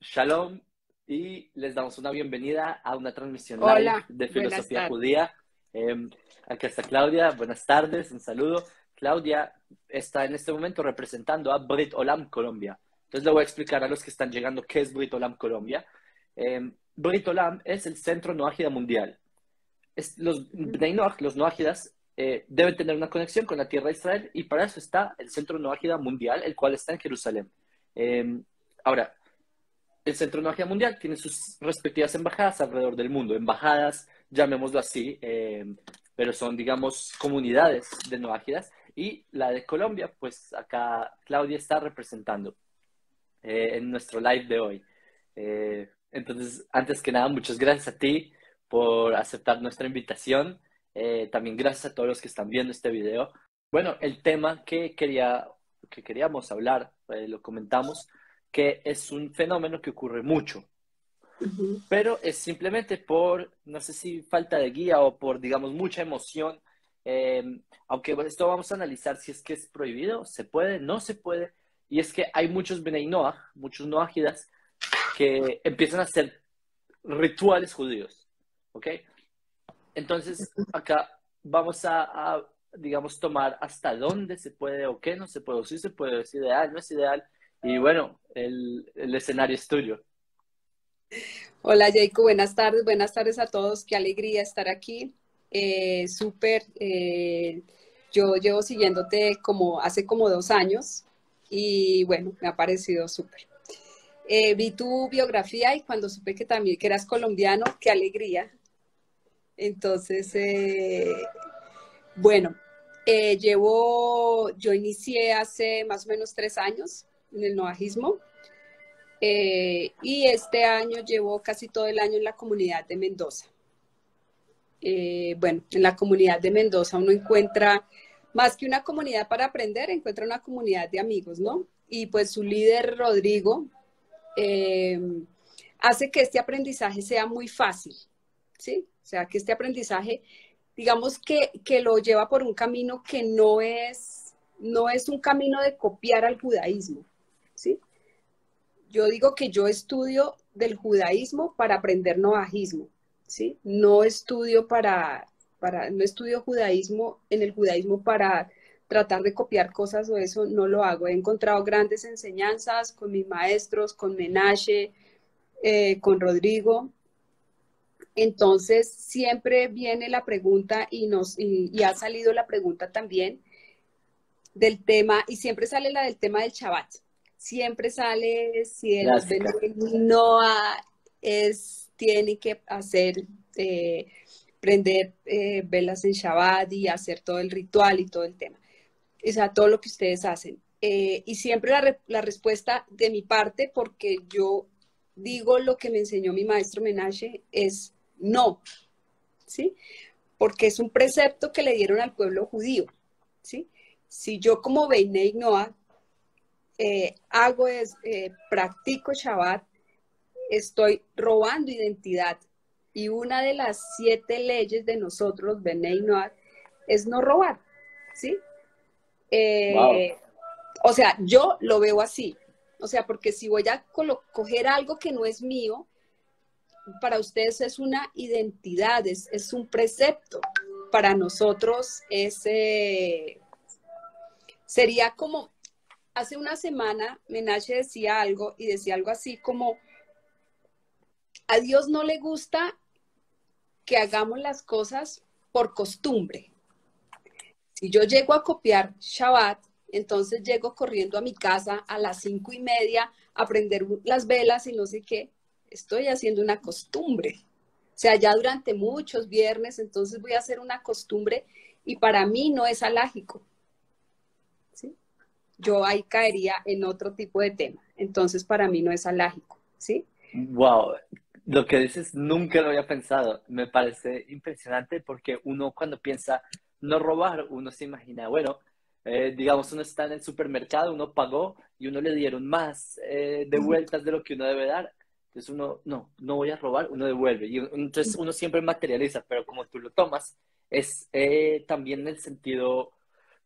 Shalom y les damos una bienvenida a una transmisión live Hola, de buenas Filosofía tardes. Judía. Aquí está Claudia, buenas tardes, un saludo. Claudia está en este momento representando a Brit Olam Colombia. Entonces le voy a explicar a los que están llegando qué es Brit Olam Colombia. Brit Olam es el centro noágida mundial. Los Ujú. Bnei Noach, los noágidas, deben tener una conexión con la tierra de Israel y para eso está el centro noágida mundial, el cual está en Jerusalén. Ahora, el Centro de Magia Mundial tiene sus respectivas embajadas alrededor del mundo. Embajadas, llamémoslo así, pero son, digamos, comunidades de noágidas. Y la de Colombia, pues acá Claudia está representando en nuestro live de hoy. Entonces, antes que nada, muchas gracias a ti por aceptar nuestra invitación. También gracias a todos los que están viendo este video. Bueno, el tema que queríamos hablar, lo comentamos, que es un fenómeno que ocurre mucho, Ujú. pero es simplemente por, no sé si falta de guía o por, digamos, mucha emoción. Eh, Aunque esto vamos a analizar si es que es prohibido, se puede, no se puede. Y es que hay muchos Bnei Noach, muchos Noahidas, que empiezan a hacer rituales judíos, ¿ok? Entonces, acá vamos digamos, tomar hasta dónde se puede o qué no se puede, o si se puede, es ideal, no es ideal. Y bueno, el escenario es tuyo. Hola, Jacob, buenas tardes a todos. Qué alegría estar aquí. Súper. Yo llevo siguiéndote como hace como 2 años y bueno, me ha parecido súper. Vi tu biografía y cuando supe que también que eras colombiano, qué alegría. Entonces, bueno, yo inicié hace más o menos 3 años en el noajismo. Y este año llevo casi todo el año en la comunidad de Mendoza. Bueno, en la comunidad de Mendoza uno encuentra más que una comunidad para aprender, encuentra una comunidad de amigos, ¿no? Y pues su líder, Rodrigo, eh, hace que este aprendizaje sea muy fácil, ¿sí? O sea, que este aprendizaje, digamos que lo lleva por un camino que no es un camino de copiar al judaísmo, ¿sí? Yo digo que yo estudio del judaísmo para aprender noajismo, ¿sí? No estudio judaísmo en el judaísmo para tratar de copiar cosas o eso, no lo hago. He encontrado grandes enseñanzas con mis maestros, con Menashe, con Rodrigo. Entonces, siempre viene la pregunta y ha salido la pregunta también del tema, y siempre sale la del tema del Shabbat. Siempre sale si los Clásica. Noah tiene que hacer, prender velas en Shabbat y hacer todo el ritual y todo el tema. O sea, todo lo que ustedes hacen. Y siempre la respuesta de mi parte, porque yo digo lo que me enseñó mi maestro Menashe, es no, ¿sí? Porque es un precepto que le dieron al pueblo judío, ¿sí? Si yo como Beinei Noah practico Shabbat, estoy robando identidad. Y una de las 7 leyes de nosotros, los Beinei Noah, es no robar, ¿sí? Wow. Eh, o sea, yo lo veo así. O sea, porque si voy a coger algo que no es mío, para ustedes es una identidad, es un precepto. Para nosotros sería como, hace una semana Menashe decía algo y decía algo así como, a Dios no le gusta que hagamos las cosas por costumbre. Si yo llego a copiar Shabbat, entonces llego corriendo a mi casa a las 5:30 a prender las velas y no sé qué. Estoy haciendo una costumbre. O sea, ya durante muchos viernes, entonces voy a hacer una costumbre y para mí no es alágico, ¿sí? Yo ahí caería en otro tipo de tema. Entonces, para mí no es alágico, ¿sí? Wow, lo que dices nunca lo había pensado. Me parece impresionante porque uno cuando piensa no robar, uno se imagina, bueno, digamos, uno está en el supermercado, uno pagó y uno le dieron más de vueltas de lo que uno debe dar. Entonces uno, no voy a robar, uno devuelve. Y entonces uno siempre materializa, pero como tú lo tomas, es también en el sentido,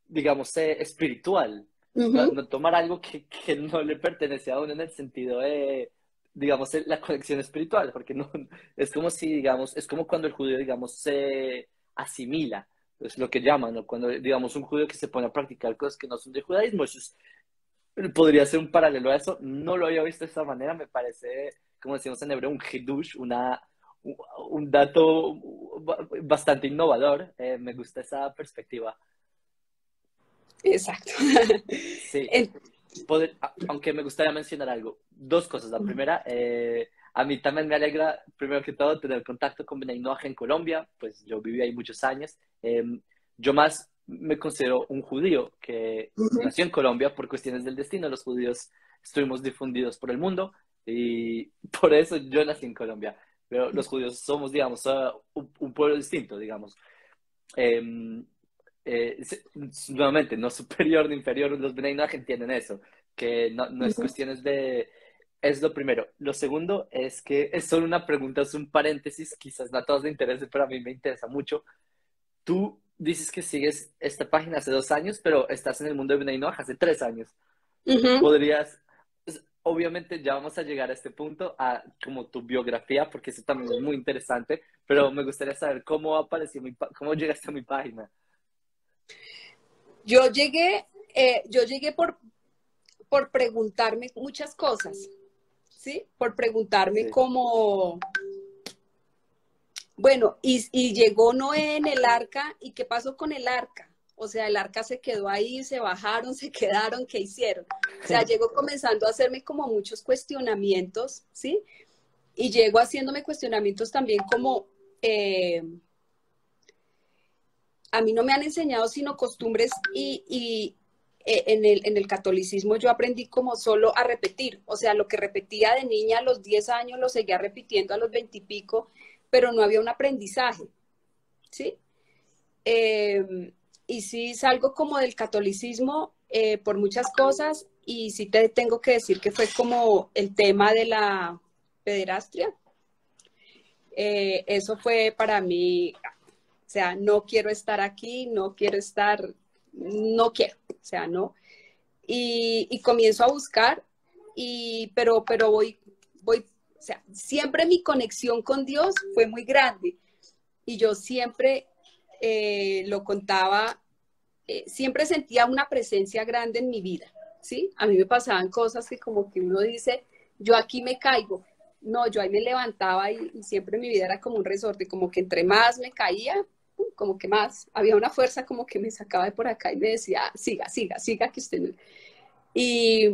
digamos, espiritual. Uh No, -huh. no tomar algo que no le pertenece a uno en el sentido de digamos, la conexión espiritual, porque no, es como si, digamos, es como cuando el judío, digamos, se asimila, es lo que llaman, ¿no? Cuando, digamos, un judío que se pone a practicar cosas que no son de judaísmo, eso podría ser un paralelo a eso, no lo había visto de esta manera, me parece, como decimos en hebreo, un hidush, un dato bastante innovador, me gusta esa perspectiva. Exacto. Sí, En- aunque me gustaría mencionar algo, dos cosas. La primera, a mí también me alegra, primero que todo, tener contacto con Bnei Noach en Colombia, pues yo viví ahí muchos años. Yo más me considero un judío que Ujú. nació en Colombia por cuestiones del destino. Los judíos estuvimos difundidos por el mundo y por eso yo nací en Colombia. Pero los judíos somos, digamos, un pueblo distinto, digamos. Eh, Nuevamente, no superior ni inferior, los Bnei Noach entienden eso, que no, no es Ujú. cuestiones de... Es lo primero. Lo segundo es que es solo una pregunta, es un paréntesis, quizás no a todos les interese, pero a mí me interesa mucho. Tú dices que sigues esta página hace 2 años, pero estás en el mundo de Bnei Noach hace 3 años. Ujú. Podrías, obviamente ya vamos a llegar a este punto, a como tu biografía, porque eso también es muy interesante, pero me gustaría saber cómo apareció cómo llegaste a mi página. Yo llegué por preguntarme muchas cosas, ¿sí? Por preguntarme Sí. cómo, bueno, y llegó Noé en el arca, ¿y qué pasó con el arca? O sea, el arca se quedó ahí, se bajaron, se quedaron, ¿qué hicieron? O sea, llegó comenzando a hacerme como muchos cuestionamientos, ¿sí? Y llego haciéndome cuestionamientos también como, a mí no me han enseñado sino costumbres en el catolicismo yo aprendí como solo a repetir, o sea, lo que repetía de niña a los 10 años lo seguía repitiendo a los 20 y pico, pero no había un aprendizaje, ¿sí? Y sí salgo como del catolicismo por muchas cosas y sí te tengo que decir que fue como el tema de la pederastria. Eso fue para mí, o sea, no quiero estar aquí, no quiero estar, no quiero, o sea, no. Y comienzo a buscar, pero voy, o sea, siempre mi conexión con Dios fue muy grande y yo siempre lo contaba, siempre sentía una presencia grande en mi vida, ¿sí? A mí me pasaban cosas que como que uno dice, yo aquí me caigo, no, yo ahí me levantaba y siempre mi vida era como un resorte, como que entre más me caía, como que más, había una fuerza como que me sacaba de por acá y me decía, siga, siga, siga, que usted no... Y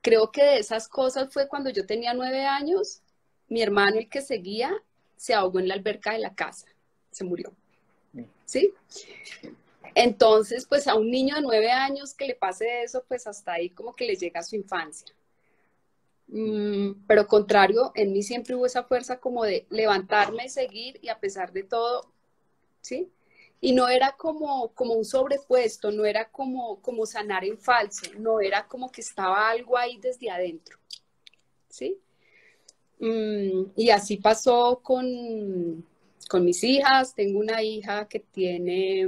creo que de esas cosas fue cuando yo tenía 9 años, mi hermano, el que seguía, se ahogó en la alberca de la casa, se murió, ¿sí? Entonces, pues a un niño de 9 años que le pase eso, pues hasta ahí como que le llega a su infancia. Pero contrario, en mí siempre hubo esa fuerza como de levantarme, seguir y a pesar de todo, ¿sí? Y no era como un sobrepuesto, no era como sanar en falso, no era como que estaba algo ahí desde adentro, ¿sí? Y así pasó con mis hijas. Tengo una hija que tiene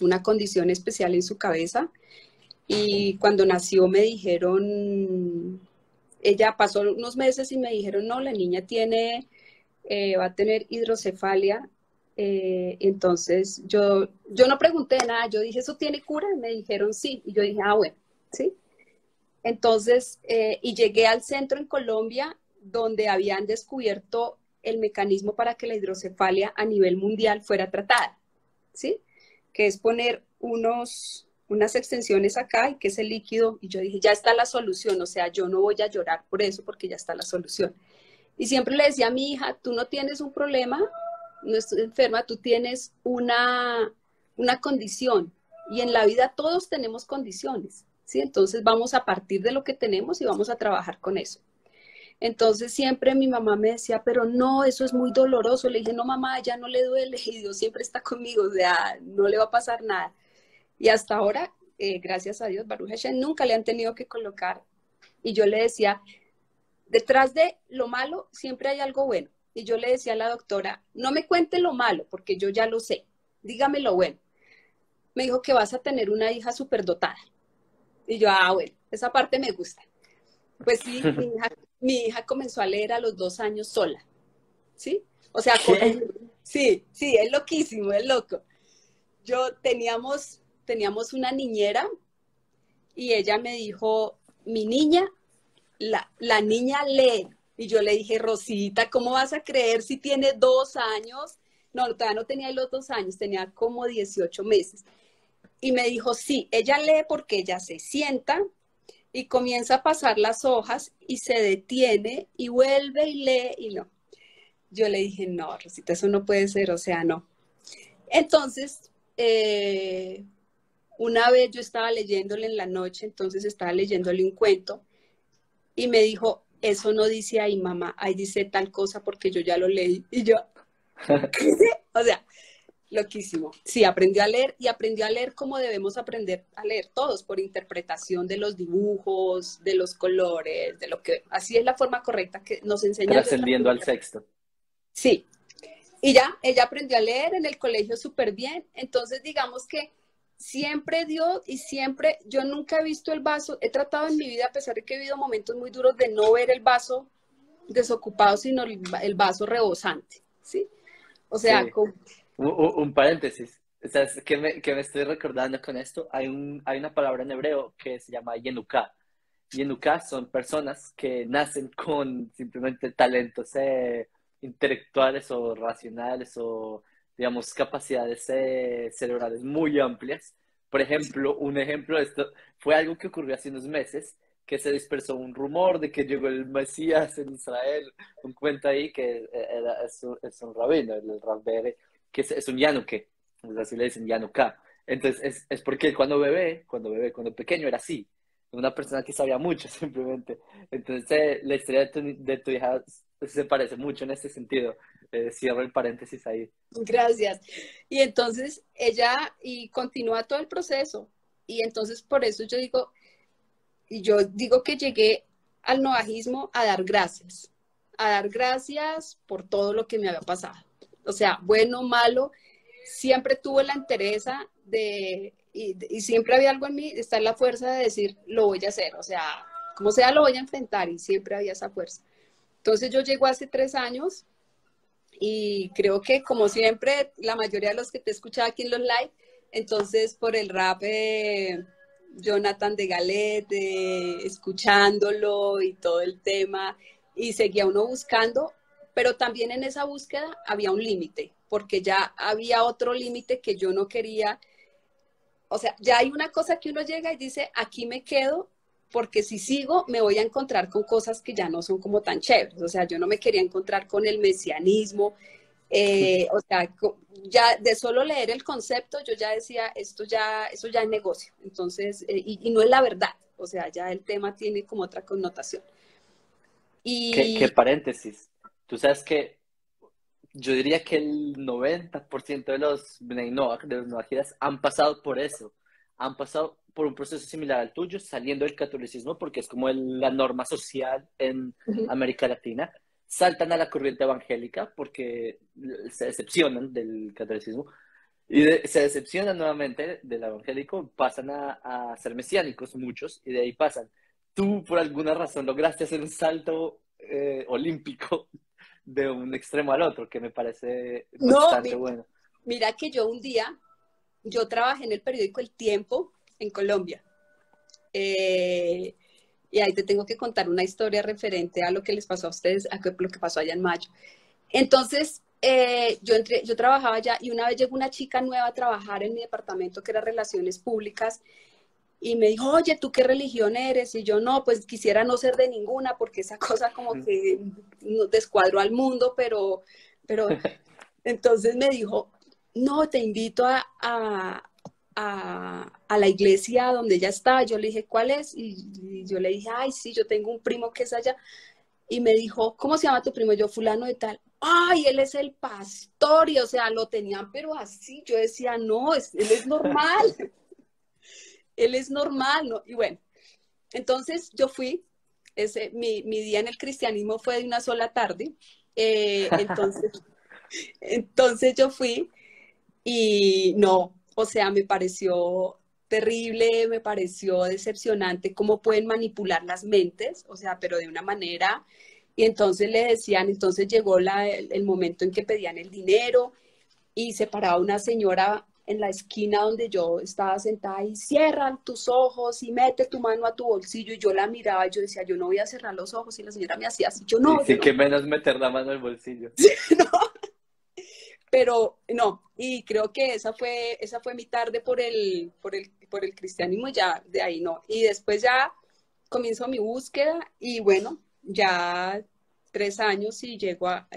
una condición especial en su cabeza y cuando nació me dijeron, ella pasó unos meses y me dijeron, no, la niña va a tener hidrocefalia. Entonces yo no pregunté nada, yo dije, ¿eso tiene cura? Y me dijeron sí, y yo dije, ah, bueno, sí. Entonces, y llegué al centro en Colombia donde habían descubierto el mecanismo para que la hidrocefalia a nivel mundial fuera tratada, ¿sí? Que es poner unas extensiones acá y que es el líquido, y yo dije, ya está la solución, o sea, yo no voy a llorar por eso porque ya está la solución. Y siempre le decía a mi hija, tú no tienes un problema, no estás enferma, tú tienes una condición. Y en la vida todos tenemos condiciones, ¿sí? Entonces vamos a partir de lo que tenemos y vamos a trabajar con eso. Entonces siempre mi mamá me decía, pero no, eso es muy doloroso. Le dije, no, mamá, ya no le duele y Dios siempre está conmigo, o sea, no le va a pasar nada. Y hasta ahora, gracias a Dios, Baruch Hashem, nunca le han tenido que colocar. Y yo le decía, detrás de lo malo siempre hay algo bueno. Y yo le decía a la doctora, no me cuente lo malo, porque yo ya lo sé, dígame lo bueno. Me dijo que vas a tener una hija superdotada. Y yo, ah, bueno, esa parte me gusta. Pues sí, mi hija mi hija comenzó a leer a los 2 años sola, ¿sí? O sea, ¿Qué? sí, sí, es loquísimo, es loco. Teníamos una niñera y ella me dijo, mi niña, la niña lee. Y yo le dije, Rosita, ¿cómo vas a creer si tiene 2 años? No, todavía no tenía los 2 años, tenía como 18 meses. Y me dijo, sí, ella lee porque ella se sienta y comienza a pasar las hojas y se detiene y vuelve y lee y no. Yo le dije, no, Rosita, eso no puede ser, o sea, no. Entonces, una vez yo estaba leyéndole en la noche, entonces estaba leyéndole un cuento y me dijo, eso no dice ahí, mamá, ahí dice tal cosa porque yo ya lo leí. Y yo, ¿qué? O sea, loquísimo. Sí, aprendió a leer y aprendió a leer como debemos aprender a leer todos, por interpretación de los dibujos, de los colores, de lo que... Así es la forma correcta que nos enseñan desde la Trascendiendo al primera. sexto. Sí, y ya, ella aprendió a leer en el colegio súper bien, entonces digamos que siempre dio y siempre, yo nunca he visto el vaso, he tratado en mi vida, a pesar de que he vivido momentos muy duros, de no ver el vaso desocupado, sino el vaso rebosante, ¿sí? O sea, Sí. Un paréntesis. O sea, es que me estoy recordando con esto. Hay una palabra en hebreo que se llama yenuká. Yenuká son personas que nacen con simplemente talentos intelectuales o racionales o, digamos, capacidades cerebrales muy amplias. Por ejemplo, un ejemplo de esto fue algo que ocurrió hace unos meses, que se dispersó un rumor de que llegó el Mesías en Israel, un cuento ahí que es un rabino, el Rabbere, que es un Yanuke, así le dicen Yanuká. Entonces, es porque cuando pequeño era así, una persona que sabía mucho simplemente. Entonces, la historia de tu hija se parece mucho en este sentido. Cierro el paréntesis ahí. gracias. Y entonces ella y continúa todo el proceso. Y entonces por eso yo digo que llegué al novajismo a dar gracias por todo lo que me había pasado. O sea, bueno, malo, siempre tuve la entereza y siempre había algo en mí, está la fuerza de decir, lo voy a hacer, o sea, como sea, lo voy a enfrentar y siempre había esa fuerza. Entonces yo llego hace 3 años y creo que como siempre, la mayoría de los que te he escuchado aquí en los live, entonces por el rap, Jonathan de Galette, escuchándolo y todo el tema, y seguía uno buscando, pero también en esa búsqueda había un límite, porque ya había otro límite que yo no quería. O sea, ya hay una cosa que uno llega y dice, aquí me quedo, porque si sigo me voy a encontrar con cosas que ya no son como tan chéveres. O sea, yo no me quería encontrar con el mesianismo. O sea, ya de solo leer el concepto, yo ya decía, eso ya es negocio. Entonces, y no es la verdad. O sea, ya el tema tiene como otra connotación. ¿Qué Y paréntesis? Tú sabes que yo diría que el 90% de los Bnei Noach, de los Noajidas, han pasado por eso. Han pasado por un proceso similar al tuyo, saliendo del catolicismo, porque es como la norma social en América Latina. Saltan a la corriente evangélica porque se decepcionan del catolicismo y se decepcionan nuevamente del evangélico, pasan a ser mesiánicos muchos y de ahí pasan. Tú, por alguna razón, lograste hacer un salto olímpico de un extremo al otro, que me parece no, bastante bueno. mira que yo un día, yo trabajé en el periódico El Tiempo en Colombia. Eh, y ahí te tengo que contar una historia referente a lo que les pasó a ustedes, lo que pasó allá en mayo. Entonces, yo trabajaba allá y una vez llegó una chica nueva a trabajar en mi departamento que era Relaciones Públicas y me dijo, oye, ¿tú qué religión eres? Y yo, no, pues quisiera no ser de ninguna porque esa cosa como que descuadró al mundo, pero entonces me dijo, no, te invito a la iglesia donde ella está. Yo le dije, ¿cuál es? Y yo le dije, ay, sí, yo tengo un primo que es allá. Y me dijo, ¿cómo se llama tu primo? Yo, fulano de tal. Ay, él es el pastor. Y o sea, lo tenían, pero así. Yo decía, no, él es normal. Él es normal, ¿no? Y bueno, entonces yo fui. Mi día en el cristianismo fue de una sola tarde. Entonces, entonces yo fui. Y no, o sea, me pareció terrible, me pareció decepcionante cómo pueden manipular las mentes, o sea, pero de una manera. Y entonces le decían, entonces llegó el momento en que pedían el dinero y se paraba una señora en la esquina donde yo estaba sentada y cierran tus ojos y mete tu mano a tu bolsillo. Y yo la miraba y yo decía, yo no voy a cerrar los ojos. Y la señora me hacía así, yo Sí, no, yo sí, no. que menos meter la mano al bolsillo. No, pero no, y creo que esa fue mi tarde por el cristianismo, ya de ahí no. Y después ya comienzo mi búsqueda y bueno, ya 3 años y llego a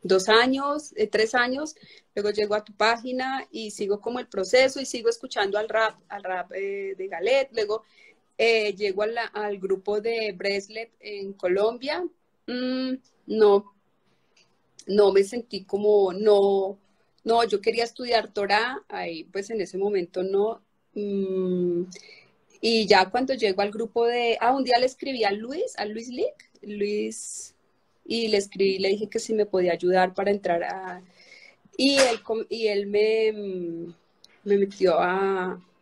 2 años, 3 años, luego llego a tu página y sigo como el proceso y sigo escuchando al rap de Galet, luego llego al grupo de Breslet en Colombia. No, no me sentí como, no, no, yo quería estudiar Torah, ahí pues en ese momento no. Mm, y ya cuando llego al grupo un día le escribí a Luis Lick, Luis, y le escribí, le dije que si me podía ayudar para entrar y él me metió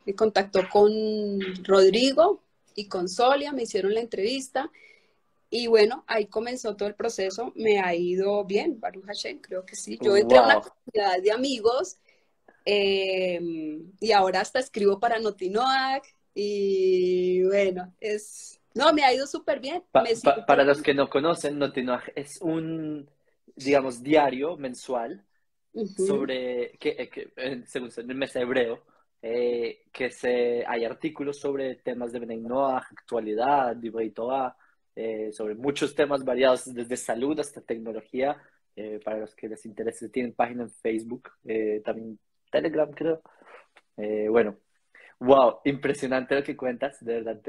me contactó con Rodrigo y con Solia, me hicieron la entrevista. Y bueno, ahí comenzó todo el proceso, me ha ido bien, Baruch Hashem, creo que sí. Yo entré a una Wow. comunidad de amigos y ahora hasta escribo para Notinoac y bueno, no, me ha ido súper bien, me siento, Para los que no conocen, Notinoaj es un, digamos, diario mensual ujú, sobre, según el mes hebreo, hay artículos sobre temas de Bnei Noaj, actualidad, Divrei Torah, sobre muchos temas variados, desde salud hasta tecnología. Para los que les interese, tienen página en Facebook, también Telegram, creo. Bueno, wow, impresionante lo que cuentas, de verdad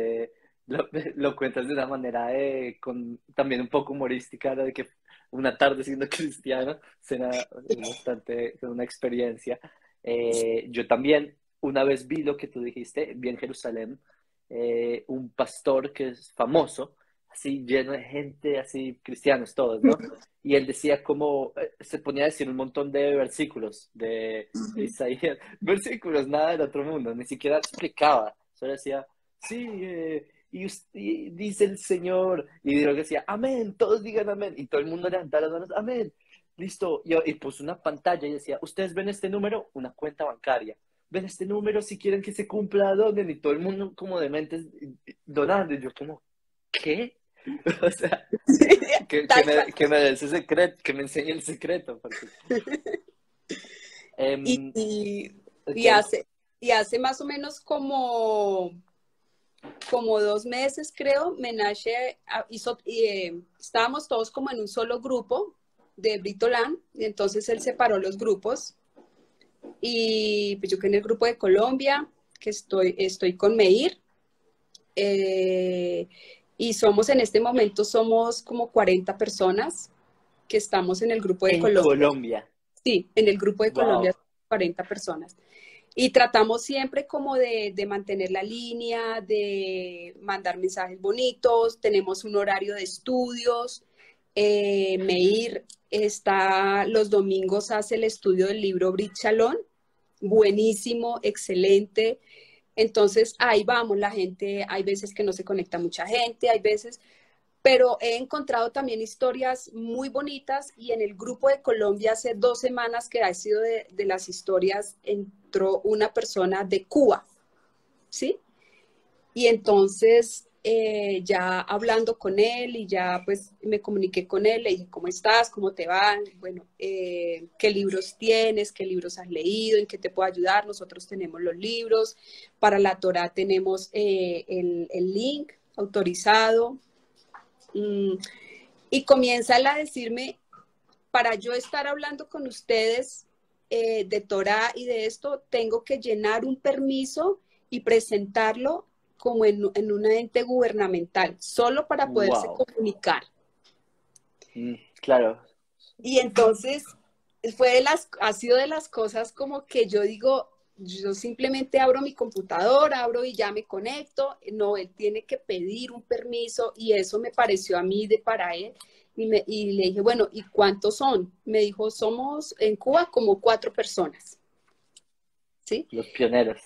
lo cuentas de una manera con, también un poco humorística, lo de que una tarde siendo cristiano, será bastante una experiencia. Yo también una vez vi lo que tú dijiste, vi en Jerusalén un pastor que es famoso, así lleno de gente, así cristianos todos, ¿no? Y él decía como, se ponía a decir un montón de versículos de ujú. Isaías, versículos, nada del otro mundo, ni siquiera explicaba, solo decía, sí, y dice el Señor, y luego decía, amén, todos digan amén, y todo el mundo levantaba las manos, amén, listo, y puso una pantalla y decía, ustedes ven este número, una cuenta bancaria, ven este número si quieren que se cumpla, donen, y todo el mundo como de mentes donando, y yo como, ¿qué? O sea, Tal cual. que me dé ese secreto, que me enseñe el secreto, porque... Y, em, y, ok, y hace, y hace más o menos como 2 meses, creo, Menashe hizo, estábamos todos como en un solo grupo de Britoland, y entonces él separó los grupos, y pues yo quedé en el grupo de Colombia, que estoy con Meir, eh, y en este momento somos como 40 personas que estamos en el grupo de en Colombia. Colombia, Sí, en el grupo de Colombia wow. somos 40 personas. Y tratamos siempre como de mantener la línea, de mandar mensajes bonitos, tenemos un horario de estudios. Meir está los domingos, hace el estudio del libro Brit Shalom, buenísimo, excelente. Entonces ahí vamos, la gente, hay veces que no se conecta mucha gente, hay veces, pero he encontrado también historias muy bonitas y en el grupo de Colombia hace 2 semanas que ha sido de las historias, entró una persona de Cuba, ¿sí? Y entonces ya hablando con él y ya pues me comuniqué con él, le dije, ¿cómo estás? ¿Cómo te va? Bueno, ¿qué libros tienes? ¿Qué libros has leído? ¿En qué te puedo ayudar? Nosotros tenemos los libros, para la Torah tenemos el link autorizado. Mm, y comienza él a decirme, para yo estar hablando con ustedes de Torah y de esto, tengo que llenar un permiso y presentarlo como en un ente gubernamental, solo para poderse Wow. comunicar. Claro. Y entonces ha sido de las cosas como que yo digo, yo simplemente abro mi computadora, abro y ya me conecto. No, él tiene que pedir un permiso y eso me pareció a mí de para él. Y le dije, bueno, ¿y cuántos son? Me dijo, somos en Cuba como 4 personas, ¿sí? Los pioneros.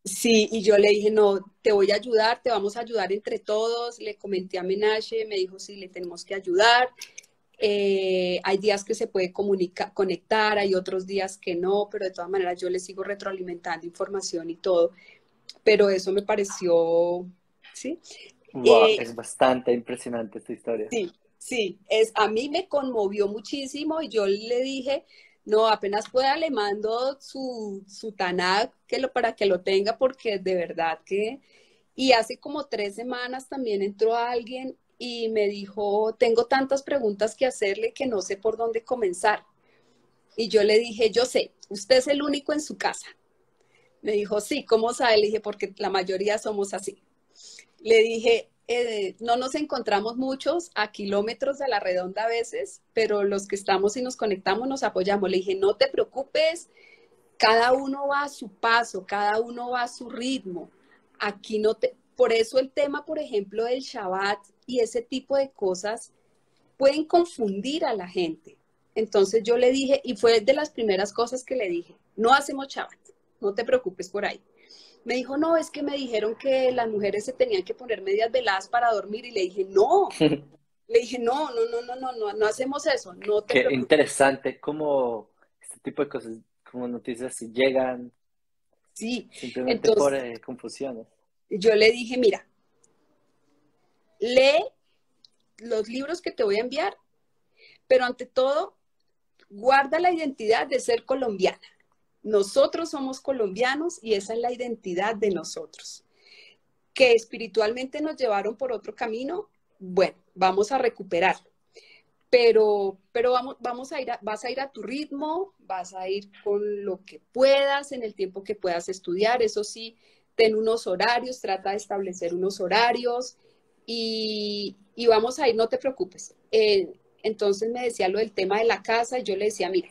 Sí, y yo le dije, no, te voy a ayudar, te vamos a ayudar entre todos. Le comenté a Menashe, me dijo, sí, le tenemos que ayudar. Hay días que se puede conectar, hay otros días que no, pero de todas maneras yo le sigo retroalimentando información y todo. Pero eso me pareció, ¿sí? Wow, Eh, es bastante impresionante esta historia. sí, sí, a mí me conmovió muchísimo y yo le dije, no, apenas pueda le mando su Tanakh para que lo tenga porque de verdad que... Y hace como 3 semanas también entró alguien y me dijo, tengo tantas preguntas que hacerle que no sé por dónde comenzar. Y yo le dije, yo sé, usted es el único en su casa. Me dijo, sí, ¿cómo sabe? Le dije, porque la mayoría somos así. Le dije, no nos encontramos muchos a kilómetros de la redonda a veces, pero los que estamos y nos conectamos nos apoyamos. Le dije, no te preocupes, cada uno va a su paso, cada uno va a su ritmo. Aquí no te... Por eso el tema, por ejemplo, del Shabbat y ese tipo de cosas pueden confundir a la gente. Entonces yo le dije, y fue de las primeras cosas que le dije, no hacemos Shabbat, no te preocupes por ahí. Me dijo, no, es que me dijeron que las mujeres se tenían que poner medias veladas para dormir y le dije, no, no, no, no, no, no, no hacemos eso, no te Qué preocupes. interesante cómo este tipo de cosas, como noticias, si llegan Sí, simplemente por entonces confusiones. yo le dije, mira, lee los libros que te voy a enviar, pero ante todo, guarda la identidad de ser colombiana. Nosotros somos colombianos y esa es la identidad de nosotros. Que espiritualmente nos llevaron por otro camino, bueno, vamos a recuperarlo. Pero vamos a ir vas a ir a tu ritmo, vas a ir con lo que puedas, en el tiempo que puedas estudiar. Eso sí, ten unos horarios, trata de establecer unos horarios y vamos a ir, no te preocupes. Entonces me decía lo del tema de la casa y yo le decía, mira,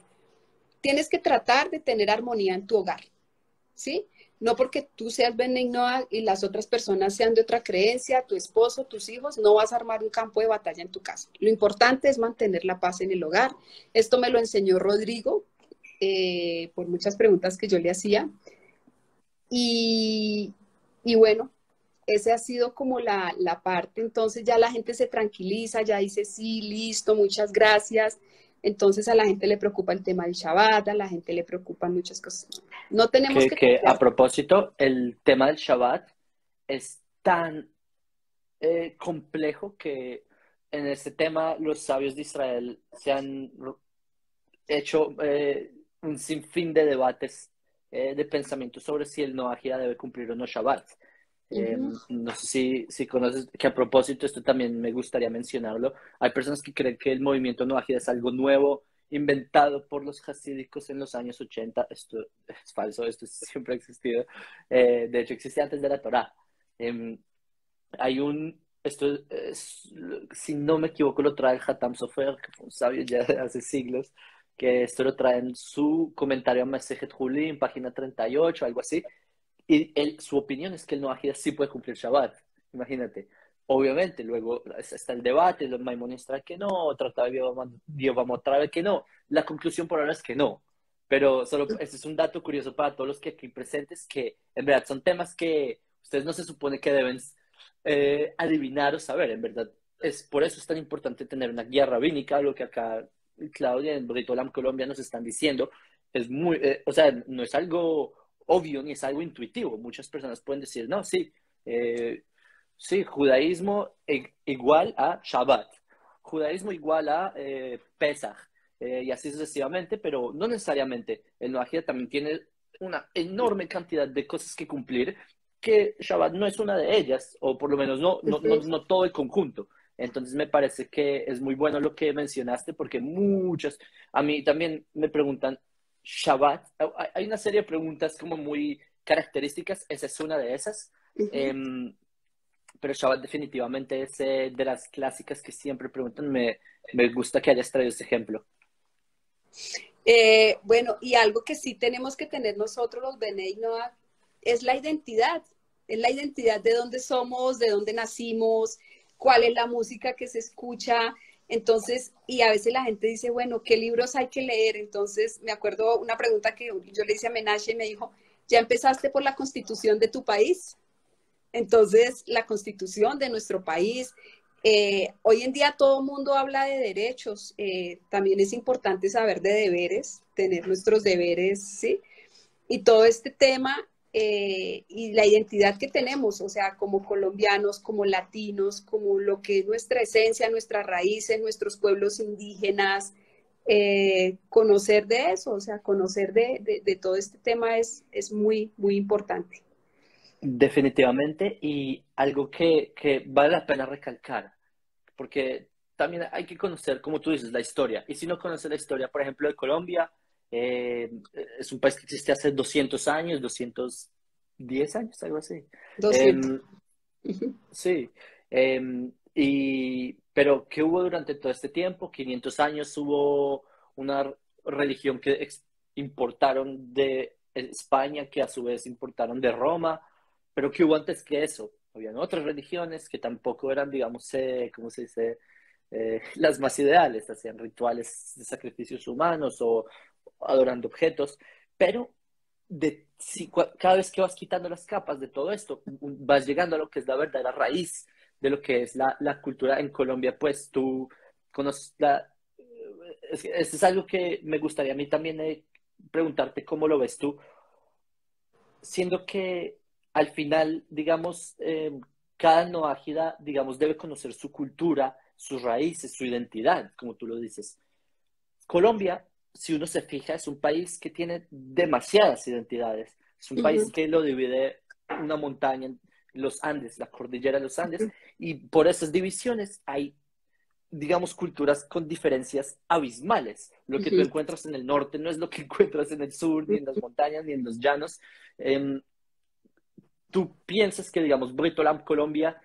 tienes que tratar de tener armonía en tu hogar, ¿sí? No porque tú seas benigno y las otras personas sean de otra creencia, tu esposo, tus hijos, no vas a armar un campo de batalla en tu casa. Lo importante es mantener la paz en el hogar. Esto me lo enseñó Rodrigo por muchas preguntas que yo le hacía. Y, y bueno, ese ha sido como la parte, entonces ya la gente se tranquiliza, ya dice, sí, listo, muchas gracias. Entonces a la gente le preocupa el tema del Shabbat, a la gente le preocupan muchas cosas. No tenemos que Que a confiar. propósito, el tema del Shabbat es tan complejo que en este tema los sabios de Israel se han hecho un sinfín de debates de pensamiento sobre si el Noahía debe cumplir o no Shabbat. Ujú. No sé si conoces, que a propósito, esto también me gustaría mencionarlo. Hay personas que creen que el movimiento Noahía es algo nuevo, inventado por los hasídicos en los años 80. Esto es falso, esto siempre ha existido. De hecho, existía antes de la Torá. Eh, hay un, esto es, si no me equivoco, lo trae el Hatam Sofer, que fue un sabio ya de hace siglos, que esto lo trae en su comentario a Masejet Julín, página 38, algo así, y su opinión es que el Noahida sí puede cumplir Shabbat, imagínate. Obviamente, luego está el debate, los Maimonides traen que no, otro trae Yevamot trae que no. La conclusión por ahora es que no. Pero solo, este es un dato curioso para todos los que aquí presentes, que en verdad son temas que ustedes no se supone que deben adivinar o saber. En verdad, es por eso es tan importante tener una guía rabínica, lo que acá Claudia en Britolam Colombia nos están diciendo. Es muy, o sea, no es algo obvio ni es algo intuitivo. Muchas personas pueden decir, no, sí, eh, sí, judaísmo igual a Shabbat, judaísmo igual a Pesach, y así sucesivamente, pero no necesariamente. El Noahía también tiene una enorme cantidad de cosas que cumplir, que Shabbat no es una de ellas, o por lo menos no todo el conjunto. Entonces me parece que es muy bueno lo que mencionaste, porque muchas, a mí también me preguntan, Shabbat, hay una serie de preguntas como muy características, esa es una de esas, Ujú. pero Shabbat definitivamente es de las clásicas que siempre preguntan, me gusta que hayas traído este ejemplo. Bueno, y algo que sí tenemos que tener nosotros los Bnei Noah es la identidad de dónde somos, de dónde nacimos, cuál es la música que se escucha. Entonces, y a veces la gente dice, bueno, ¿qué libros hay que leer? Entonces, me acuerdo una pregunta que yo le hice a Menashe y me dijo, ¿Ya empezaste por la constitución de tu país? Entonces, la constitución de nuestro país, hoy en día todo el mundo habla de derechos, también es importante saber de deberes, tener nuestros deberes, ¿sí? Y todo este tema y la identidad que tenemos, o sea, como colombianos, como latinos, como lo que es nuestra esencia, nuestras raíces, nuestros pueblos indígenas, conocer de eso, o sea, conocer de todo este tema es muy, muy importante. Definitivamente, y algo que vale la pena recalcar, porque también hay que conocer, como tú dices, la historia. Y si no conoces la historia, por ejemplo, de Colombia, eh, es un país que existe hace 200 años, 210 años, algo así. 200. Eh, sí, pero ¿qué hubo durante todo este tiempo? 500 años hubo una religión que importaron de España, que a su vez importaron de Roma, pero ¿qué hubo antes que eso? Habían otras religiones que tampoco eran, digamos, ¿cómo se dice? Las más ideales, hacían rituales de sacrificios humanos o adorando objetos, pero cada vez que vas quitando las capas de todo esto, vas llegando a lo que es la verdadera raíz de lo que es la cultura en Colombia, pues tú conoces es algo que me gustaría a mí también preguntarte cómo lo ves tú, siendo que al final, digamos, cada noágida, digamos, debe conocer su cultura, sus raíces, su identidad, como tú lo dices. Colombia, si uno se fija, es un país que tiene demasiadas identidades. Es un país Ujú, que lo divide una montaña, los Andes, la cordillera de los Andes, y por esas divisiones hay, digamos, culturas con diferencias abismales. Lo que tú ujú, encuentras en el norte no es lo que encuentras en el sur, ni en las montañas, ni en los llanos. Eh, ¿Tú piensas que, digamos, Britolam Colombia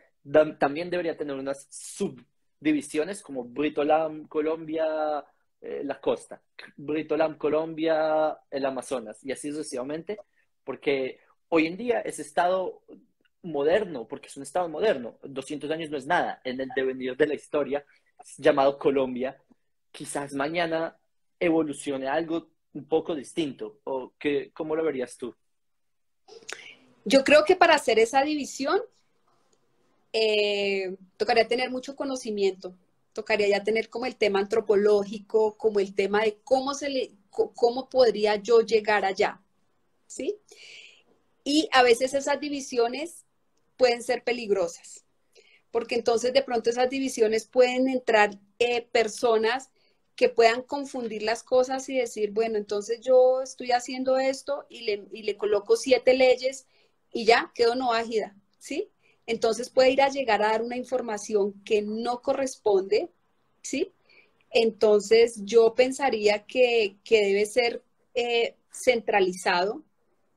también debería tener unas subdivisiones como Britolam Colombia, la costa, Britolam Colombia, el Amazonas, y así sucesivamente? Porque hoy en día ese estado moderno, porque es un estado moderno, 200 años no es nada, en el devenir de la historia, llamado Colombia, quizás mañana evolucione a algo un poco distinto, o que, ¿cómo lo verías tú? yo creo que para hacer esa división tocaría tener mucho conocimiento, tocaría ya tener como el tema antropológico, como el tema de cómo podría yo llegar allá, ¿sí? Y a veces esas divisiones pueden ser peligrosas, porque entonces de pronto esas divisiones pueden entrar personas que puedan confundir las cosas y decir, bueno, entonces yo estoy haciendo esto y le coloco 7 leyes y ya quedo no ágida, ¿sí? Entonces puede ir a llegar a dar una información que no corresponde, ¿sí? Entonces yo pensaría que debe ser centralizado,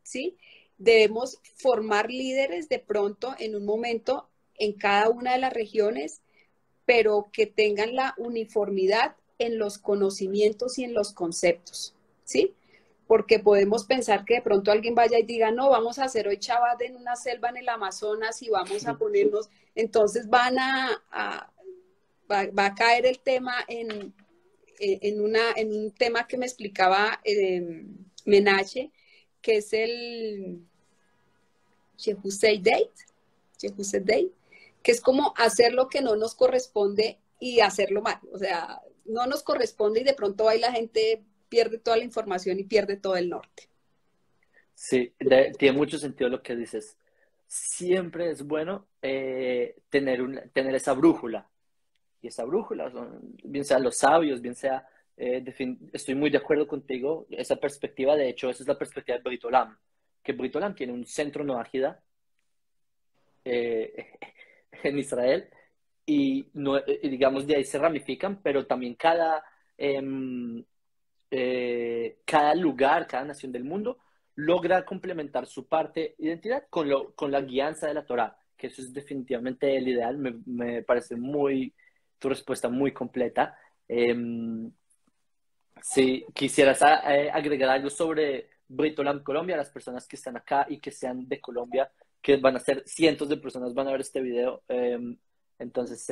¿sí? Debemos formar líderes de pronto en un momento en cada una de las regiones, pero que tengan la uniformidad en los conocimientos y en los conceptos, ¿sí? Porque podemos pensar que de pronto alguien vaya y diga, no, vamos a hacer hoy Shabbat en una selva en el Amazonas y vamos a ponernos, entonces va a caer el tema en un tema que me explicaba Menache, que es el Jehusei Date, Jehusei Date, que es como hacer lo que no nos corresponde y hacerlo mal. O sea, no nos corresponde y de pronto ahí la gente pierde toda la información y pierde todo el norte. Sí, tiene mucho sentido lo que dices. Siempre es bueno tener esa brújula. Y esa brújula, bien sea los sabios, bien sea, estoy muy de acuerdo contigo, esa perspectiva, de hecho, esa es la perspectiva de Britolam, que Britolam tiene un centro no ágida eh, en Israel y, no, y digamos de ahí se ramifican, pero también cada lugar, cada nación del mundo logra complementar su parte de identidad con la guianza de la Torá, que eso es definitivamente el ideal. Me parece tu respuesta muy completa. Eh, si quisieras agregar algo sobre Britolam Colombia, las personas que están acá y que sean de Colombia, que van a ser cientos de personas, van a ver este video. Entonces,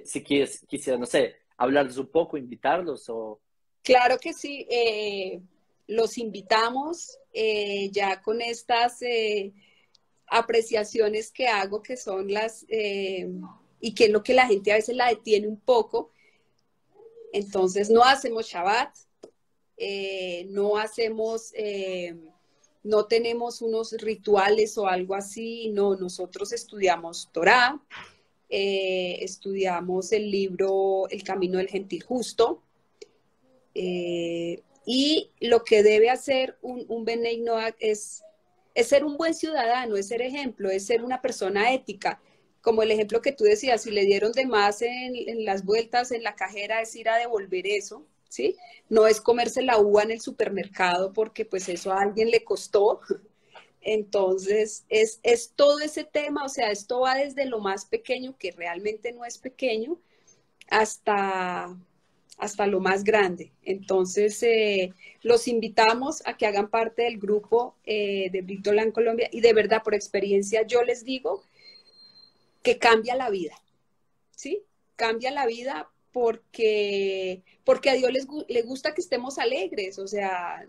si quisieras, no sé, hablarles un poco, invitarlos o... Claro que sí. los invitamos ya con estas apreciaciones que hago, que son y que es lo que la gente a veces la detiene un poco. Entonces, no hacemos Shabbat, no hacemos, no tenemos unos rituales o algo así, no, nosotros estudiamos Torá, estudiamos el libro El Camino del Gentil Justo, y lo que debe hacer un Benei Noach es ser un buen ciudadano, es ser ejemplo, es ser una persona ética. Como el ejemplo que tú decías, si le dieron de más en las vueltas en la cajera, es ir a devolver eso, ¿sí? No es comerse la uva en el supermercado porque pues eso a alguien le costó. Entonces, es todo ese tema, o sea, esto va desde lo más pequeño, que realmente no es pequeño, hasta, hasta lo más grande. Entonces, los invitamos a que hagan parte del grupo de Britolan Colombia y de verdad, por experiencia, yo les digo que cambia la vida, ¿sí? Cambia la vida porque a Dios le gusta que estemos alegres, o sea,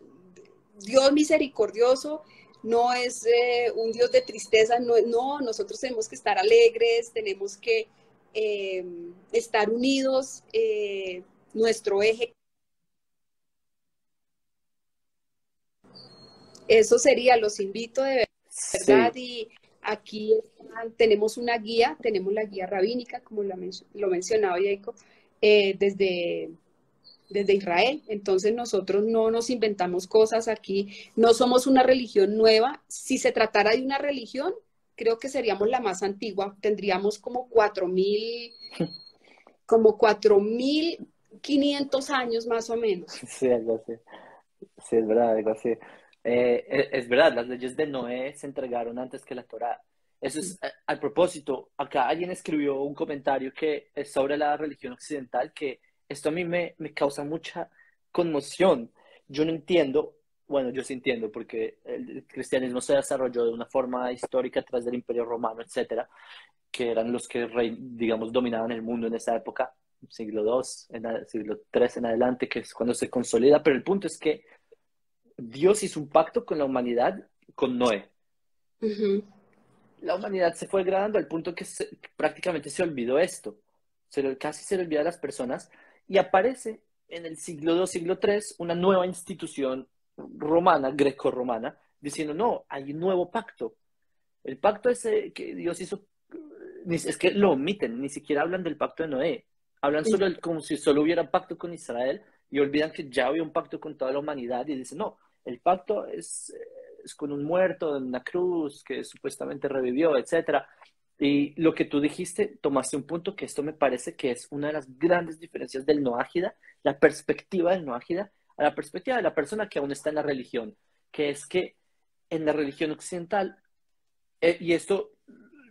Dios misericordioso no es un Dios de tristeza, no, nosotros tenemos que estar alegres, tenemos que estar unidos, nuestro eje. Eso sería, los invito de verdad Sí, y aquí tenemos una guía, tenemos la guía rabínica, como lo mencionaba Jacob, desde Israel. Entonces nosotros no nos inventamos cosas aquí, no somos una religión nueva. Si se tratara de una religión, creo que seríamos la más antigua, tendríamos como 4.500 años más o menos. sí, algo así. Sí, es verdad, algo así. Es verdad, las leyes de Noé se entregaron antes que la Torá. Eso es, al propósito, acá alguien escribió un comentario que es sobre la religión occidental, que esto a mí me causa mucha conmoción. Yo no entiendo, bueno, yo sí entiendo, porque el cristianismo se desarrolló de una forma histórica a través del Imperio Romano, etcétera, que eran los que, digamos, dominaban el mundo en esa época, siglo II, siglo III en adelante, que es cuando se consolida, pero el punto es que Dios hizo un pacto con la humanidad, con Noé. Ujú. La humanidad se fue degradando al punto que prácticamente se olvidó esto. Casi se le olvida a las personas y aparece en el siglo II, siglo III, una nueva institución romana, greco-romana, diciendo, no, hay un nuevo pacto. El pacto ese que Dios hizo, es que lo omiten, ni siquiera hablan del pacto de Noé. Hablan solo como si solo hubiera un pacto con Israel y olvidan que ya había un pacto con toda la humanidad y dicen, no, el pacto es con un muerto en una cruz que supuestamente revivió, etcétera. Y lo que tú dijiste, tomaste un punto que esto me parece que es una de las grandes diferencias del Noágida, la perspectiva del Noágida a la perspectiva de la persona que aún está en la religión, que es que en la religión occidental, y esto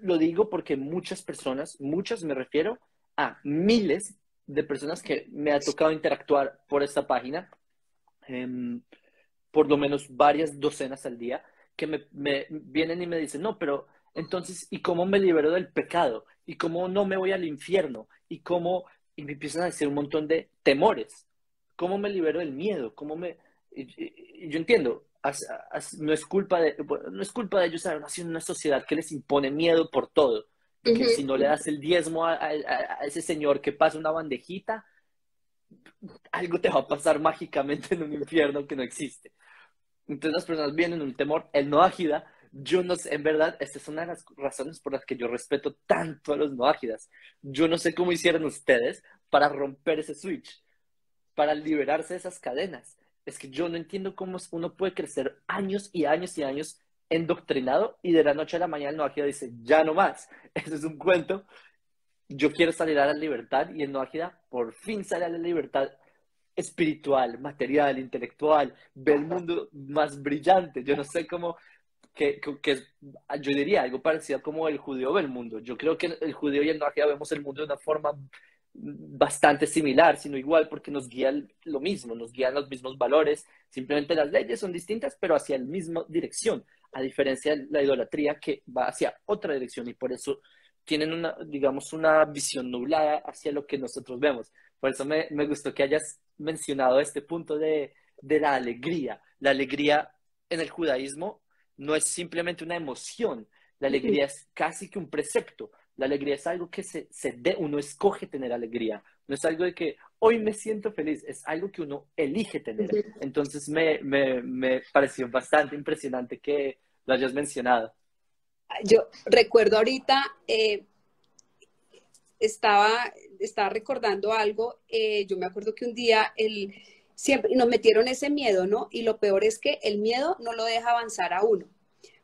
lo digo porque muchas personas, muchas me refiero a miles de personas que me ha tocado interactuar por esta página, em, por lo menos varias docenas al día, que me vienen y me dicen, no, pero entonces, ¿y cómo me libero del pecado? ¿Y cómo no me voy al infierno? ¿Y cómo? Y me empiezan a decir un montón de temores. ¿Cómo me libero del miedo? Y yo entiendo, no es culpa no es culpa de ellos haber nacido en una sociedad que les impone miedo por todo. Que si no le Ujú. das el diezmo a ese señor que pasa una bandejita, algo te va a pasar mágicamente en un infierno que no existe. Entonces las personas vienen un temor, el no ágida. Yo no sé, en verdad, esta es una de las razones por las que yo respeto tanto a los no ágidas. Yo no sé cómo hicieron ustedes para romper ese switch, para liberarse de esas cadenas. Es que yo no entiendo cómo uno puede crecer años y años y años endoctrinado y de la noche a la mañana el no ágida dice, ya no más. Eso es un cuento. Yo quiero salir a la libertad y el no ágida por fin sale a la libertad espiritual, material, intelectual, ve el mundo más brillante. Yo no sé cómo, yo diría algo parecido como el judío ve el mundo. Yo creo que el judío y el noajea vemos el mundo de una forma bastante similar, sino igual, porque nos guía lo mismo, nos guían los mismos valores. Simplemente las leyes son distintas, pero hacia la misma dirección, a diferencia de la idolatría que va hacia otra dirección y por eso tienen una, digamos, una visión nublada hacia lo que nosotros vemos. Por eso me gustó que hayas mencionado este punto de la alegría, la alegría en el judaísmo no es simplemente una emoción, la alegría es casi que un precepto, la alegría es algo que uno escoge tener alegría, no es algo de que hoy me siento feliz, es algo que uno elige tener. Entonces me pareció bastante impresionante que lo hayas mencionado. Yo recuerdo ahorita, estaba recordando algo, yo me acuerdo que un día siempre nos metieron ese miedo, ¿no? Y lo peor es que el miedo no lo deja avanzar a uno.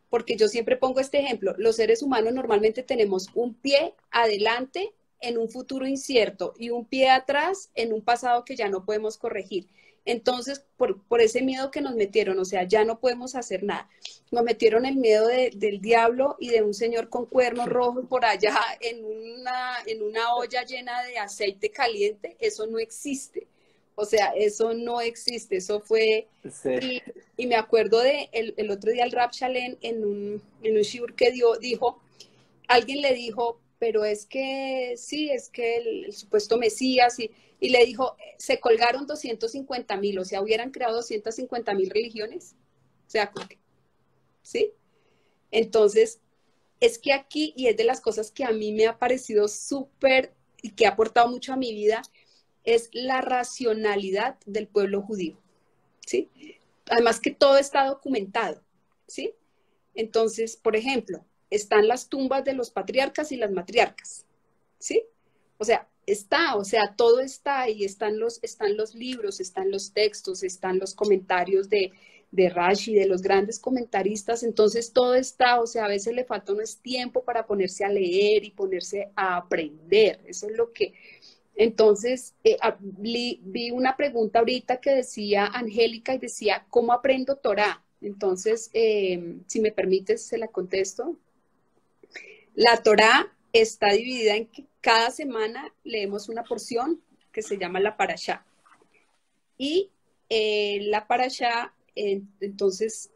Porque yo siempre pongo este ejemplo, los seres humanos normalmente tenemos un pie adelante en un futuro incierto y un pie atrás en un pasado que ya no podemos corregir. Entonces, por ese miedo que nos metieron, o sea, ya no podemos hacer nada. Nos metieron el miedo del diablo y de un señor con cuernos rojos por allá en una olla llena de aceite caliente. Eso no existe. O sea, eso no existe. Eso fue... Sí. Y me acuerdo el otro día el Rab Shalem en un shiur que dijo, alguien le dijo, pero es que sí, es que el supuesto Mesías, y le dijo, se colgaron 250,000, o sea, hubieran creado 250,000 religiones. O sea, ¿sí? Entonces, es que aquí, y es de las cosas que a mí me ha parecido súper y que ha aportado mucho a mi vida, es la racionalidad del pueblo judío, ¿sí? Además que todo está documentado, ¿sí? Entonces, por ejemplo, están las tumbas de los patriarcas y las matriarcas, ¿sí? O sea, todo está ahí, están los libros, están los textos, están los comentarios de Rashi, de los grandes comentaristas, entonces todo está, o sea, a veces le falta no es tiempo para ponerse a leer y ponerse a aprender, eso es lo que... Entonces, vi una pregunta ahorita que decía Angélica y decía, ¿cómo aprendo Torah? Entonces, si me permites, se la contesto. La Torah está dividida en que cada semana leemos una porción que se llama la Parashá. Y la Parashá, entonces,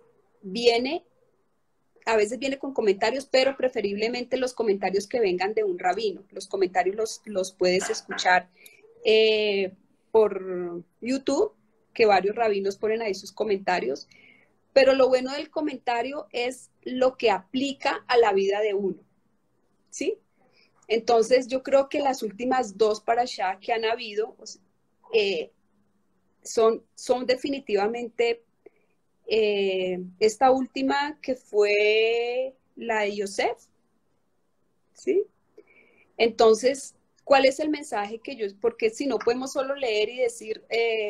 a veces viene con comentarios, pero preferiblemente los comentarios que vengan de un rabino. Los comentarios los puedes escuchar por YouTube, que varios rabinos ponen ahí sus comentarios. Pero lo bueno del comentario es lo que aplica a la vida de uno, ¿sí? Entonces yo creo que las últimas dos parashá que han habido son definitivamente esta última que fue la de Yosef, ¿sí? Entonces, ¿cuál es el mensaje que porque si no podemos solo leer y decir,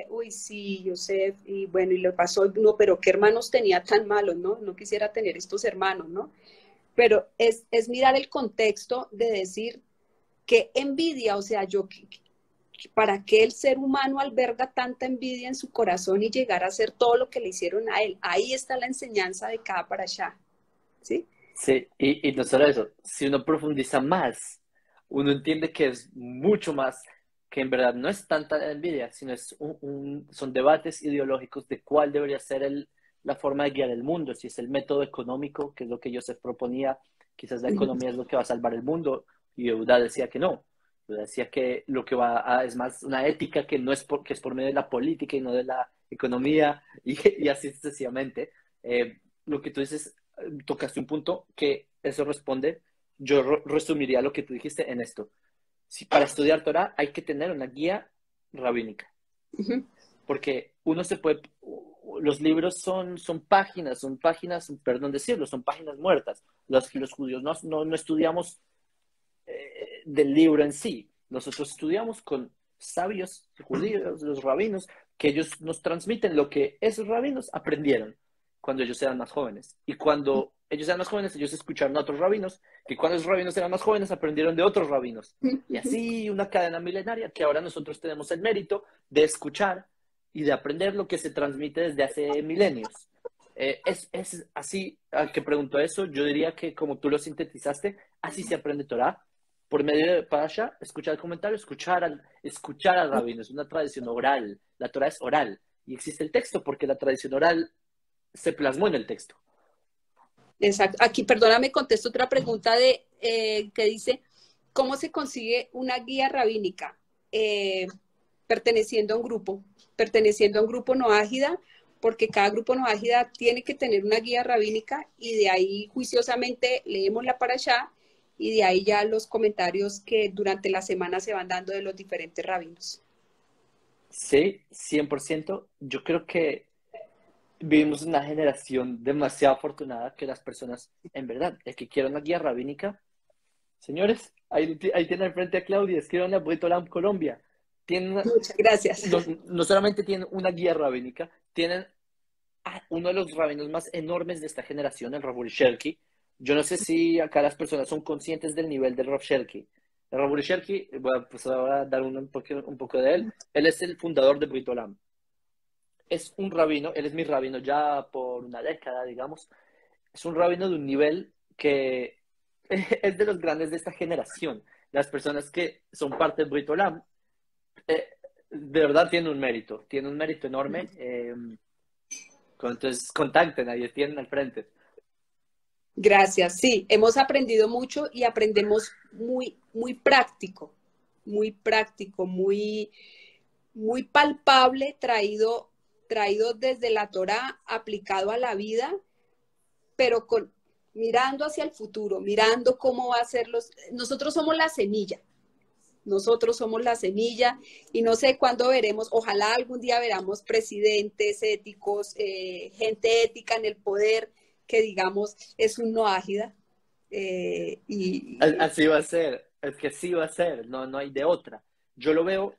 uy, sí, Yosef, y bueno, y le pasó, no, pero qué hermanos tenía tan malos, ¿no? No quisiera tener estos hermanos, ¿no? Pero es mirar el contexto de decir, qué envidia, o sea, ¿para qué el ser humano alberga tanta envidia en su corazón y llegar a hacer todo lo que le hicieron a él? Ahí está la enseñanza de cada parashá, ¿sí? Sí, y no solo eso, si uno profundiza más, uno entiende que es mucho más, que en verdad no es tanta envidia, sino son debates ideológicos de cuál debería ser la forma de guiar el mundo, si es el método económico, que es lo que Joseph proponía, quizás la economía es lo que va a salvar el mundo, y Yehuda decía que no, Yehuda decía que lo que es más una ética que no es que es por medio de la política y no de la economía, y así sucesivamente. Lo que tú dices, tocaste un punto que eso responde, yo resumiría lo que tú dijiste en esto. Si para estudiar Torah hay que tener una guía rabínica, porque uno se puede, los libros son páginas, perdón decirlo, son páginas muertas. Los judíos no estudiamos del libro en sí, nosotros estudiamos con sabios judíos, los rabinos, que ellos nos transmiten lo que esos rabinos aprendieron cuando ellos eran más jóvenes. Y cuando ellos eran más jóvenes, ellos escucharon a otros rabinos, que cuando esos rabinos eran más jóvenes, aprendieron de otros rabinos. Y así una cadena milenaria que ahora nosotros tenemos el mérito de escuchar y de aprender lo que se transmite desde hace milenios. Es así, al que preguntó eso, yo diría que como tú lo sintetizaste, así se aprende Torah. Por medio de Parasha, escuchar el comentario, escuchar al rabino, es una tradición oral. La Torah es oral. Y existe el texto porque la tradición oral se plasmó en el texto. Exacto. Aquí, perdóname, contesto otra pregunta que dice, ¿cómo se consigue una guía rabínica? Perteneciendo a un grupo no ágida porque cada grupo Noájida tiene que tener una guía rabínica y de ahí juiciosamente leemos la parashá y de ahí ya los comentarios que durante la semana se van dando de los diferentes rabinos. Sí, 100%. Yo creo que vivimos una generación demasiado afortunada que las personas, en verdad, el que quiera una guía rabínica, señores, ahí tienen al frente a Claudia, escriban a Brit Olam Colombia. Tienen Muchas gracias. no solamente tienen una guía rabínica, tienen a uno de los rabinos más enormes de esta generación, el Rav Sherki. Yo no sé si acá las personas son conscientes del nivel del Rav Sherki. El Rav Sherki, bueno, pues ahora dar un poco de él. Él es el fundador de Brit Olam. Es un rabino, él es mi rabino ya por una década, digamos. Es un rabino de un nivel que es de los grandes de esta generación. Las personas que son parte de Brit Olam, de verdad tiene un mérito enorme. Entonces, contacten, ahí tienen al frente. Gracias, sí, hemos aprendido mucho y aprendemos muy práctico, muy palpable, traído desde la Torá, aplicado a la vida, pero mirando hacia el futuro, mirando cómo va a ser nosotros somos la semilla. Nosotros somos la semilla y no sé cuándo veremos, ojalá algún día veramos presidentes éticos, gente ética en el poder que digamos es un no ágida. Así va a ser, es que sí va a ser, no hay de otra. Yo lo veo,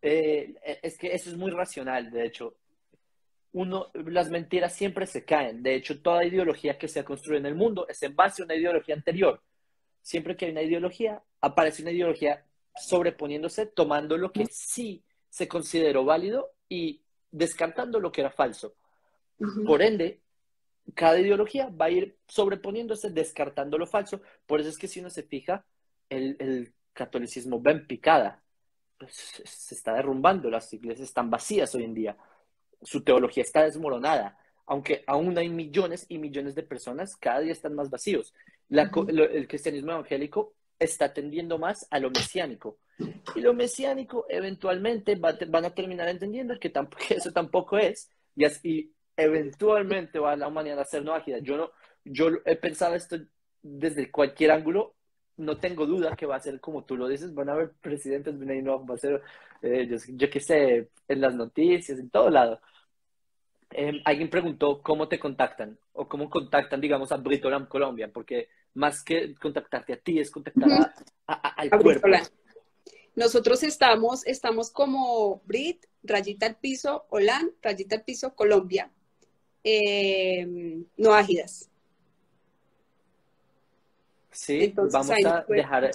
es que eso es muy racional, de hecho. Las mentiras siempre se caen. De hecho, toda ideología que se ha construido en el mundo es en base a una ideología anterior. Siempre que hay una ideología, aparece una ideología sobreponiéndose, tomando lo que sí se consideró válido y descartando lo que era falso. Por ende, cada ideología va a ir sobreponiéndose, descartando lo falso. Por eso es que si uno se fija, el catolicismo va en picada. Pues, se está derrumbando, las iglesias están vacías hoy en día. Su teología está desmoronada, aunque aún hay millones y millones de personas, cada día están más vacíos. El cristianismo evangélico está tendiendo más a lo mesiánico. Y lo mesiánico eventualmente van a terminar entendiendo que eso tampoco es, y así eventualmente va la humanidad a ser no ágida. Yo he pensado esto desde cualquier ángulo, no tengo duda que va a ser como tú lo dices, van a haber presidentes, no, va a ser, yo qué sé, en las noticias, en todo lado. Alguien preguntó cómo te contactan o cómo contactan, digamos, a Brit Olam Colombia, porque más que contactarte a ti es contactar al cuerpo. Nosotros estamos como Brit, rayita al piso, Olam, rayita al piso, Colombia. No ágidas. Sí, Entonces, vamos a dejar,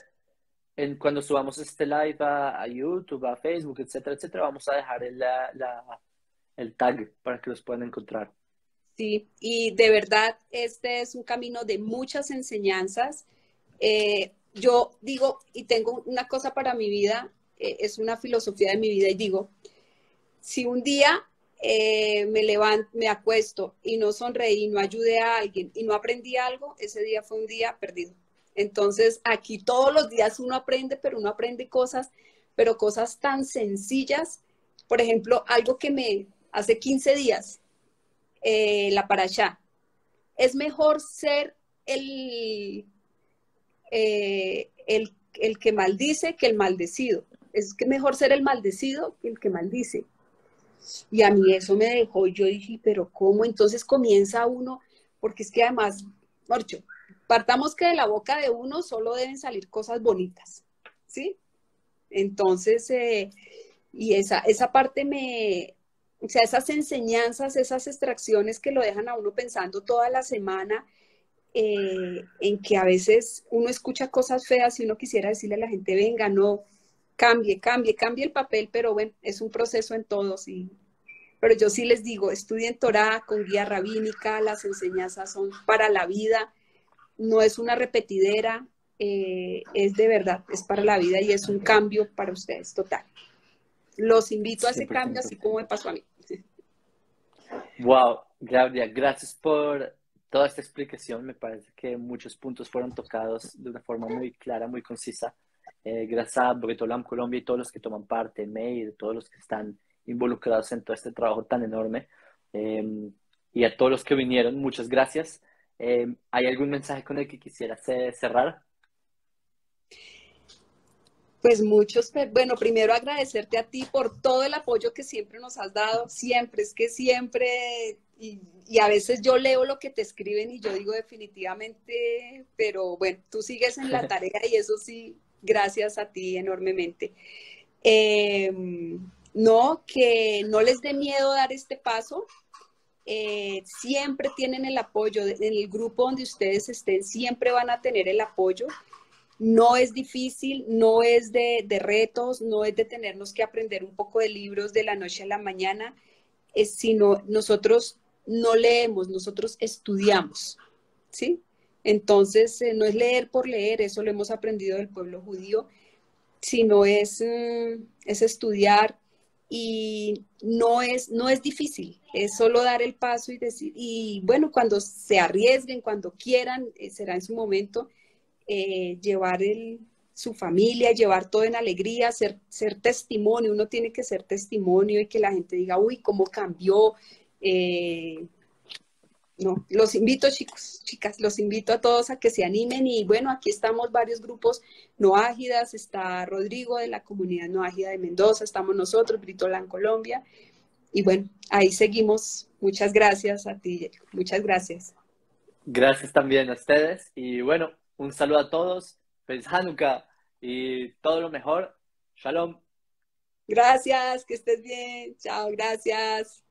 cuando subamos este live a YouTube, a Facebook, etcétera, etcétera, vamos a dejar el tag para que los puedan encontrar. Sí, y de verdad, este es un camino de muchas enseñanzas. Yo digo, y tengo una cosa para mi vida, es una filosofía de mi vida, y digo, si un día me acuesto y no sonreí, no ayudé a alguien y no aprendí algo, ese día fue un día perdido. Entonces, aquí todos los días uno aprende, pero uno aprende cosas, pero cosas tan sencillas. Por ejemplo, algo que hace 15 días, la parashá. Es mejor ser el que maldice que el maldecido. Es mejor ser el maldecido que el que maldice. Y a mí eso me dejó, yo dije, pero ¿cómo? Entonces comienza uno, porque es que además, Marcho, partamos que de la boca de uno solo deben salir cosas bonitas, ¿sí? Entonces, y esa parte o sea, esas enseñanzas, esas extracciones que lo dejan a uno pensando toda la semana, en que a veces uno escucha cosas feas y uno quisiera decirle a la gente, venga, no, cambie el papel, pero bueno, es un proceso en todos. Pero yo sí les digo, estudien Torah con guía rabínica, las enseñanzas son para la vida, no es una repetidera, es de verdad, es para la vida y es un cambio para ustedes, total. Los invito a ese 100%. cambio, así como me pasó a mí. Wow, Claudia, gracias por toda esta explicación. Me parece que muchos puntos fueron tocados de una forma muy clara, muy concisa. Gracias a Brit Olam Colombia y todos los que toman parte, Meir, todos los que están involucrados en todo este trabajo tan enorme. y a todos los que vinieron, muchas gracias. ¿Hay algún mensaje con el que quisieras cerrar? Pues muchos, bueno, primero agradecerte a ti por todo el apoyo que siempre nos has dado, siempre, es que siempre, y a veces yo leo lo que te escriben y yo digo definitivamente, pero bueno, tú sigues en la tarea y eso sí, gracias a ti enormemente. Eh, no, que no les dé miedo dar este paso, siempre tienen el apoyo, en el grupo donde ustedes estén, siempre van a tener el apoyo. No es difícil, no es de retos, no es de tenernos que aprender un poco de libros de la noche a la mañana, sino nosotros no leemos, nosotros estudiamos, ¿sí? Entonces, no es leer por leer, eso lo hemos aprendido del pueblo judío, sino es estudiar y no es difícil, es solo dar el paso y decir, y bueno, cuando se arriesguen, cuando quieran, será en su momento, llevar su familia, llevar todo en alegría, ser testimonio, uno tiene que ser testimonio y que la gente diga, uy, cómo cambió. No, los invito, chicos, chicas, los invito a todos a que se animen y bueno, aquí estamos varios grupos no ágidas, está Rodrigo de la comunidad no ágida de Mendoza, estamos nosotros, Britola en Colombia y bueno, ahí seguimos. Muchas gracias a ti, muchas gracias. Gracias también a ustedes y bueno, un saludo a todos, feliz Hanukkah y todo lo mejor. Shalom. Gracias, que estés bien, chao, gracias.